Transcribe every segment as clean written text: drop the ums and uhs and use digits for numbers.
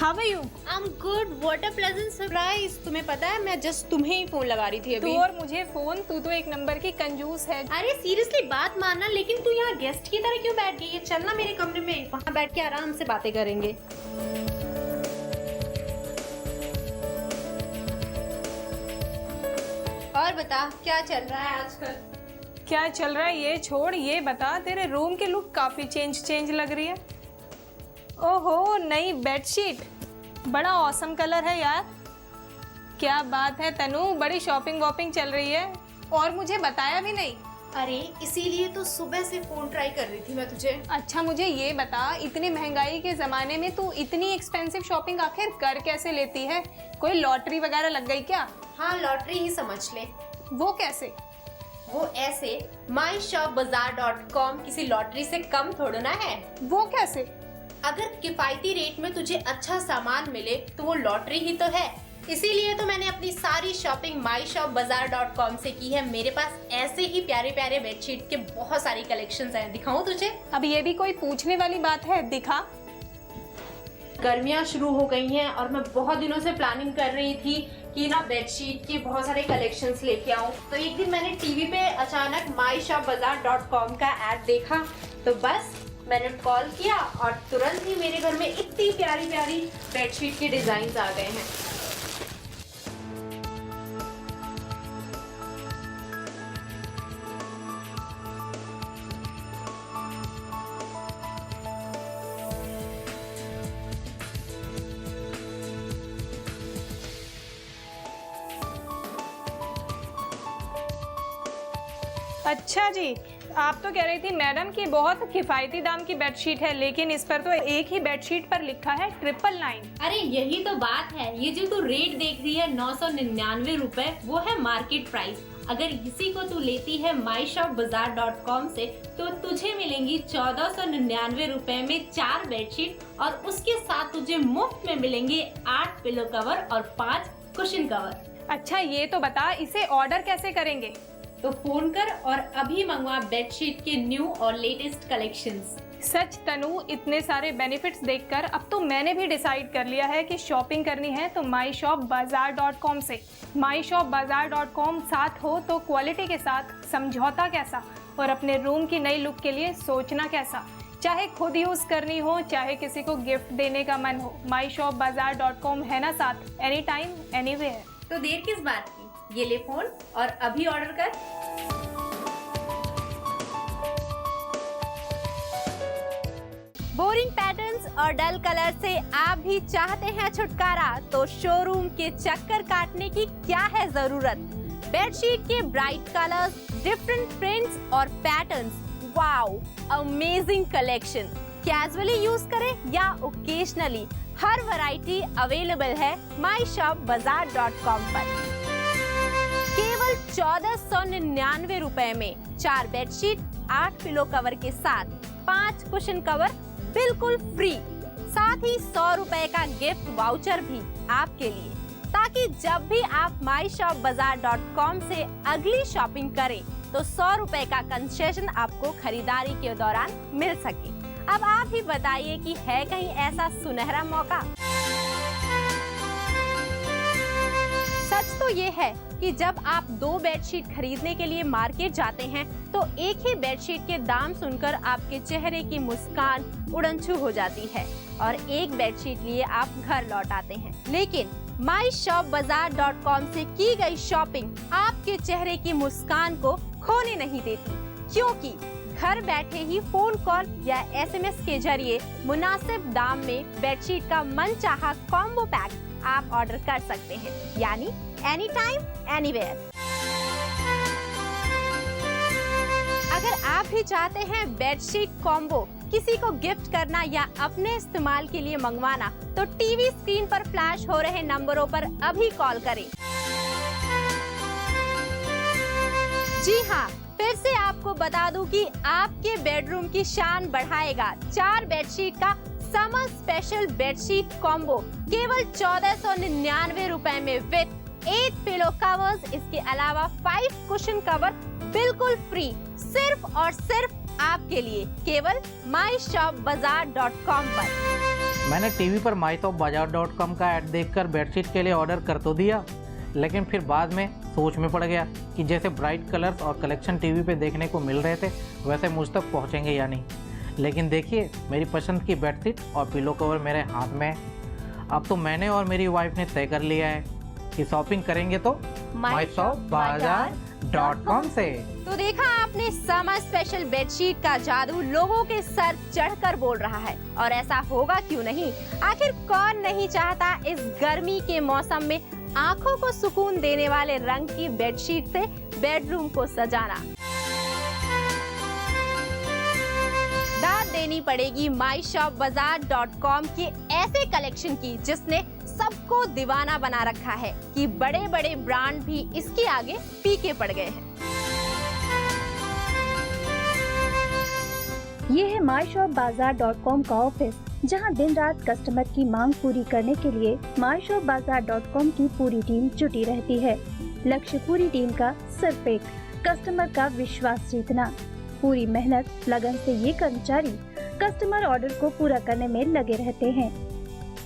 How are you? I am good. What a pleasant surprise. तुम्हें पता है मैं जस्ट तुम्हें ही फोन लगा रही थी अभी। तू और मुझे फोन, तू तो एक नंबर की कंजूस है। अरे सीरियसली बात मानना, लेकिन तू यहाँ गेस्ट की तरह क्यों बैठ गई है? चलना मेरे कमरे में, वहाँ बैठ के आराम से बातें करेंगे। और बता क्या चल रहा है आजकल? क्या चल रहा है ये छोड़, ये बता तेरे रूम की लुक काफी चेंज लग रही है। ओहो, नई बेडशीट, बड़ा ऑसम कलर है यार। क्या बात है तनु, बड़ी शॉपिंग वॉपिंग चल रही है और मुझे बताया भी नहीं। अरे इसीलिए तो सुबह से फोन ट्राई कर रही थी मैं तुझे। अच्छा मुझे ये बता, इतने महंगाई के जमाने में तू इतनी एक्सपेंसिव शॉपिंग आखिर कर कैसे लेती है? कोई लॉटरी वगैरह लग गई क्या? हाँ, लॉटरी ही समझ ले। वो कैसे? वो ऐसे, myshopbazaar.com किसी लॉटरी से कम थोड़ा ना है। वो कैसे? अगर किफायती रेट में तुझे अच्छा सामान मिले तो वो लॉटरी ही तो है। इसीलिए तो मैंने अपनी सारी शॉपिंग myshopbazaar.com से की है। मेरे पास ऐसे ही प्यारे प्यारे बेडशीट के बहुत सारी कलेक्शंस हैं। दिखाऊं तुझे? अब ये भी कोई पूछने वाली बात है, दिखा। गर्मियाँ शुरू हो गई हैं और मैं बहुत दिनों से प्लानिंग कर रही थी कि ना बेडशीट के बहुत सारे कलेक्शंस लेके आऊं। तो एक दिन मैंने टीवी पे अचानक myshopbazaar.com का ऐड देखा, तो बस मैंने कॉल किया और तुरंत ही मेरे घर में इतनी प्यारी प्यारी बेडशीट के डिजाइन आ गए हैं। अच्छा जी, आप तो कह रही थी मैडम कि बहुत किफायती दाम की बेडशीट है, लेकिन इस पर तो एक ही बेडशीट पर लिखा है 999। अरे यही तो बात है, ये जो तू रेट देख रही है 999 रुपए, वो है मार्केट प्राइस। अगर इसी को तू लेती है myshopbazaar.com से तो तुझे मिलेंगी 1499 रुपए में 4 बेडशीट और उसके साथ तुझे मुफ्त में मिलेंगे 8 पिलो कवर और 5 कुशन कवर। अच्छा ये तो बता, इसे ऑर्डर कैसे करेंगे? तो फोन कर और अभी मंगवा बेडशीट के न्यू और लेटेस्ट कलेक्शंस। सच तनु, इतने सारे बेनिफिट्स देखकर अब तो मैंने भी डिसाइड कर लिया है कि शॉपिंग करनी है तो myshopbazaar.com से। myshopbazaar.com साथ हो तो क्वालिटी के साथ समझौता कैसा, और अपने रूम की नई लुक के लिए सोचना कैसा। चाहे खुद यूज करनी हो, चाहे किसी को गिफ्ट देने का मन हो, myshopbazaar.com है ना साथ, एनी टाइम एनीवेयर। तो देर किस बात की, ये ले फोन और अभी ऑर्डर कर। बोरिंग पैटर्न्स और डल कलर से आप भी चाहते हैं छुटकारा? तो शोरूम के चक्कर काटने की क्या है जरूरत। बेडशीट के ब्राइट कलर्स, डिफरेंट प्रिंट्स और patterns, wow amazing collection. Casually use करें या ओकेजनली, हर वैरायटी अवेलेबल है myshopbazaar.com पर। केवल 1499 रुपए में 4 बेडशीट, 8 पिलो कवर के साथ 5 कुशन कवर बिल्कुल फ्री। साथ ही 100 रुपए का गिफ्ट वाउचर भी आपके लिए, ताकि जब भी आप myshopbazaar.com से अगली शॉपिंग करें तो 100 रुपए का कंसेशन आपको खरीदारी के दौरान मिल सके। अब आप ही बताइए कि है कहीं ऐसा सुनहरा मौका। सच तो ये है कि जब आप 2 बेडशीट खरीदने के लिए मार्केट जाते हैं तो एक ही बेडशीट के दाम सुनकर आपके चेहरे की मुस्कान उड़नछू हो जाती है और एक बेडशीट लिए आप घर लौट आते हैं। लेकिन myshopbazaar.com से की गई शॉपिंग आपके चेहरे की मुस्कान को खोने नहीं देती, क्योंकि घर बैठे ही फोन कॉल या SMS के जरिए मुनासिब दाम में बेडशीट का मनचाहा कॉम्बो पैक आप ऑर्डर कर सकते हैं, यानी एनी टाइम एनीवेयर। अगर आप भी चाहते हैं बेडशीट कॉम्बो किसी को गिफ्ट करना या अपने इस्तेमाल के लिए मंगवाना, तो टीवी स्क्रीन पर फ्लैश हो रहे नंबरों पर अभी कॉल करें। जी हाँ, फिर से आपको बता दूं कि आपके बेडरूम की शान बढ़ाएगा 4 बेडशीट का समर स्पेशल बेडशीट कॉम्बो केवल 1499 रुपए में विद 8 पिलो कवर्स। इसके अलावा 5 कुशन कवर बिल्कुल फ्री, सिर्फ और सिर्फ आपके लिए, केवल myshopbazaar.com पर। मैंने टीवी पर myshopbazaar.com का ऐड देखकर बेडशीट के लिए ऑर्डर कर तो दिया, लेकिन फिर बाद में सोच में पड़ गया कि जैसे ब्राइट कलर्स और कलेक्शन टीवी पे देखने को मिल रहे थे वैसे मुझ तक पहुँचेंगे या नहीं। लेकिन देखिए, मेरी पसंद की बेडशीट और पिलो कवर मेरे हाथ में है। अब तो मैंने और मेरी वाइफ ने तय कर लिया है कि शॉपिंग करेंगे तो myshopbazaar.com से। तो देखा आपने, समर स्पेशल बेडशीट का जादू लोगों के सर चढ़कर बोल रहा है, और ऐसा होगा क्यों नहीं। आखिर कौन नहीं चाहता इस गर्मी के मौसम में आंखों को सुकून देने वाले रंग की बेडशीट से बेडरूम को सजाना। दाद देनी पड़ेगी myshopbazaar.com के ऐसे कलेक्शन की जिसने सबको दीवाना बना रखा है कि बड़े बड़े ब्रांड भी इसके आगे फीके पड़ गए हैं। ये है myshopbazaar.com का ऑफिस, जहां दिन रात कस्टमर की मांग पूरी करने के लिए myshopbazaar.com की पूरी टीम जुटी रहती है। लक्ष्य पूरी टीम का सिर्फ एक, कस्टमर का विश्वास जीतना। पूरी मेहनत लगन से ये कर्मचारी कस्टमर ऑर्डर को पूरा करने में लगे रहते हैं।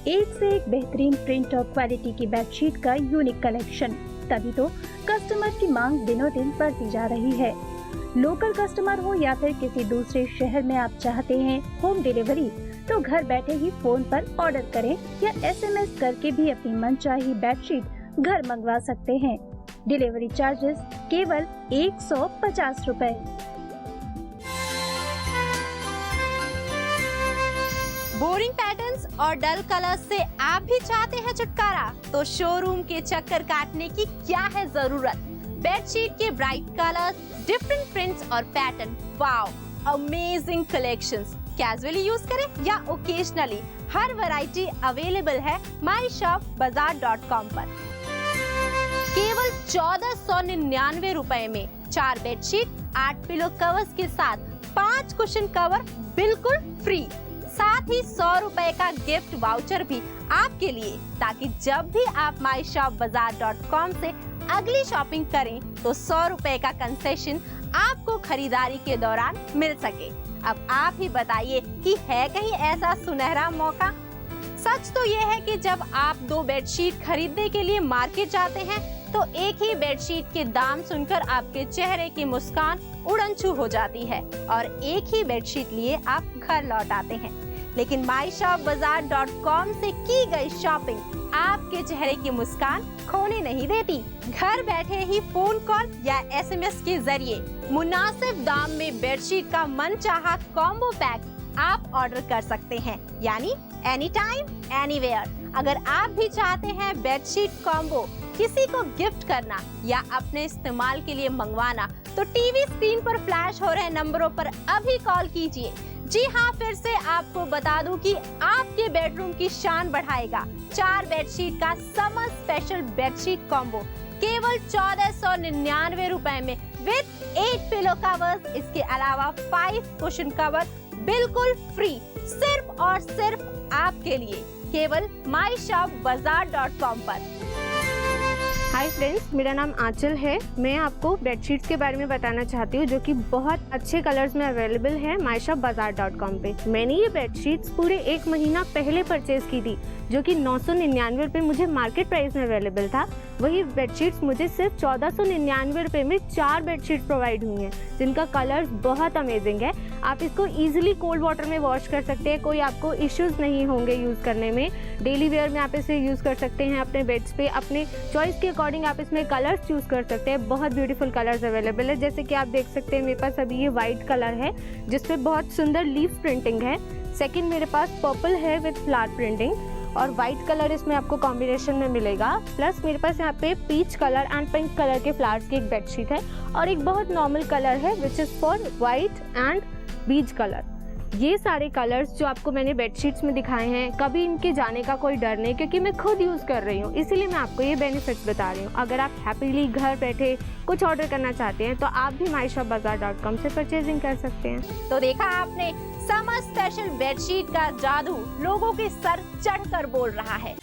एक से एक बेहतरीन प्रिंट और क्वालिटी की बेडशीट का यूनिक कलेक्शन, तभी तो कस्टमर की मांग दिनों दिन बढ़ती जा रही है। लोकल कस्टमर हो या फिर किसी दूसरे शहर में आप चाहते हैं होम डिलीवरी, तो घर बैठे ही फोन पर ऑर्डर करें या SMS करके भी अपनी मनचाही बेडशीट घर मंगवा सकते हैं। डिलीवरी चार्जेस केवल 150 रुपए। बोरिंग पैटर्न्स और डल कलर्स से आप भी चाहते हैं छुटकारा, तो शोरूम के चक्कर काटने की क्या है जरूरत। बेडशीट के ब्राइट कलर्स, डिफरेंट प्रिंट्स और pattern, wow amazing collections. Casually use करें या ओकेजनली, हर वैरायटी अवेलेबल है myshopbazaar.com पर। केवल 1499 रुपए में 4 बेडशीट, 8 पिलो कवर्स के साथ 5 कुशन कवर बिल्कुल फ्री। साथ ही 100 रुपए का गिफ्ट वाउचर भी आपके लिए, ताकि जब भी आप myshopbazaar.com से अगली शॉपिंग करें तो 100 रुपए का कंसेशन आपको खरीदारी के दौरान मिल सके। अब आप ही बताइए कि है कहीं ऐसा सुनहरा मौका। सच तो ये है कि जब आप 2 बेडशीट खरीदने के लिए मार्केट जाते हैं तो एक ही बेडशीट के दाम सुनकर आपके चेहरे की मुस्कान उड़नछू हो जाती है और एक ही बेडशीट लिए आप घर लौट आते हैं। लेकिन myshopbazaar.com से की गई शॉपिंग आपके चेहरे की मुस्कान खोने नहीं देती। घर बैठे ही फोन कॉल या SMS के जरिए मुनासिब दाम में बेडशीट का मनचाहा कॉम्बो पैक आप ऑर्डर कर सकते हैं, यानी एनी टाइम एनीवेयर। अगर आप भी चाहते हैं बेडशीट कॉम्बो किसी को गिफ्ट करना या अपने इस्तेमाल के लिए मंगवाना, तो टीवी स्क्रीन पर फ्लैश हो रहे नंबरों पर अभी कॉल कीजिए। जी हाँ, फिर से आपको बता दूं कि आपके बेडरूम की शान बढ़ाएगा 4 बेडशीट का समर स्पेशल बेडशीट कॉम्बो केवल 1499 रुपए में विद 8 पिलो कवर्स। इसके अलावा 5 कुशन कवर बिल्कुल फ्री, सिर्फ और सिर्फ आपके लिए, केवल myshopbazaar.com पर। हाय फ्रेंड्स, मेरा नाम आंचल है। मैं आपको बेडशीट्स के बारे में बताना चाहती हूँ जो कि बहुत अच्छे कलर्स में अवेलेबल है myshopbazaar.com पे। मैंने ये बेडशीट्स पूरे 1 महीना पहले परचेज की थी, जो कि 999 रुपये मुझे मार्केट प्राइस में अवेलेबल था। वही बेडशीट्स मुझे सिर्फ 1499 रुपये में 4 बेडशीट्स प्रोवाइड हुई हैं, जिनका कलर्स बहुत अमेजिंग है। आप इसको ईजिली कोल्ड वाटर में वॉश कर सकते हैं, कोई आपको इश्यूज़ नहीं होंगे यूज़ करने में। डेली वेयर में आप इसे यूज़ कर सकते हैं अपने बेड्स पे। अपने चॉइस के अकॉर्डिंग आप इसमें कलर्स चूज़ कर सकते हैं। बहुत ब्यूटीफुल कलर्स अवेलेबल है, जैसे कि आप देख सकते हैं मेरे पास अभी ये वाइट कलर है जिसपे बहुत सुंदर लीफ प्रिंटिंग है। सेकेंड मेरे पास पर्पल है विद फ्लावर प्रिंटिंग और वाइट कलर इसमें आपको कॉम्बिनेशन में मिलेगा। प्लस मेरे पास यहाँ पे peach colour and pink colour के फ्लावर्स की एक बेडशीट है और एक बहुत नॉर्मल कलर है which is for white and बीज कलर। ये सारे कलर्स जो आपको मैंने बेडशीट्स में दिखाए हैं, कभी इनके जाने का कोई डर नहीं, क्योंकि मैं खुद यूज़ कर रही हूँ, इसीलिए मैं आपको ये बेनिफिट्स बता रही हूँ। अगर आप हैप्पीली घर बैठे कुछ ऑर्डर करना चाहते हैं तो आप भी myshopbazaar.com से परचेजिंग कर सकते हैं। तो देखा आपने, समर स्पेशल बेडशीट का जादू लोगों के सर चढ़कर बोल रहा है।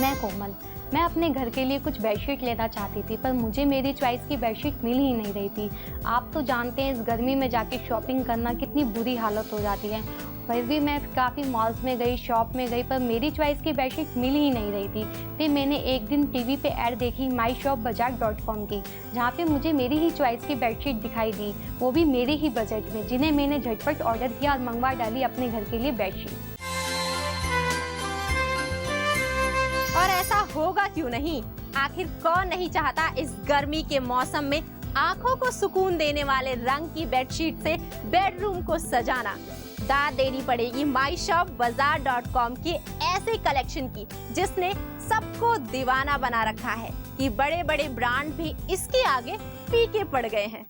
मैं कोमल, मैं अपने घर के लिए कुछ बेडशीट लेना चाहती थी, पर मुझे मेरी चॉइस की बेडशीट मिल ही नहीं रही थी। आप तो जानते हैं इस गर्मी में जाके शॉपिंग करना कितनी बुरी हालत हो जाती है। फिर भी मैं काफ़ी मॉल्स में गई, शॉप में गई, पर मेरी चॉइस की बेडशीट मिल ही नहीं रही थी। फिर मैंने एक दिन टीवी पे ऐड देखी myshopbazaar.com की, जहाँ पे मुझे मेरी ही चॉइस की बेडशीट दिखाई दी, वो भी मेरे ही बजट में, जिन्हें मैंने झटपट ऑर्डर किया और मंगवा डाली अपने घर के लिए बेडशीट। और ऐसा होगा क्यों नहीं, आखिर कौन नहीं चाहता इस गर्मी के मौसम में आंखों को सुकून देने वाले रंग की बेडशीट से बेडरूम को सजाना। दाद देनी पड़ेगी myshopbazaar.com की ऐसे कलेक्शन की, जिसने सबको दीवाना बना रखा है कि बड़े बड़े ब्रांड भी इसके आगे फीके पड़ गए हैं।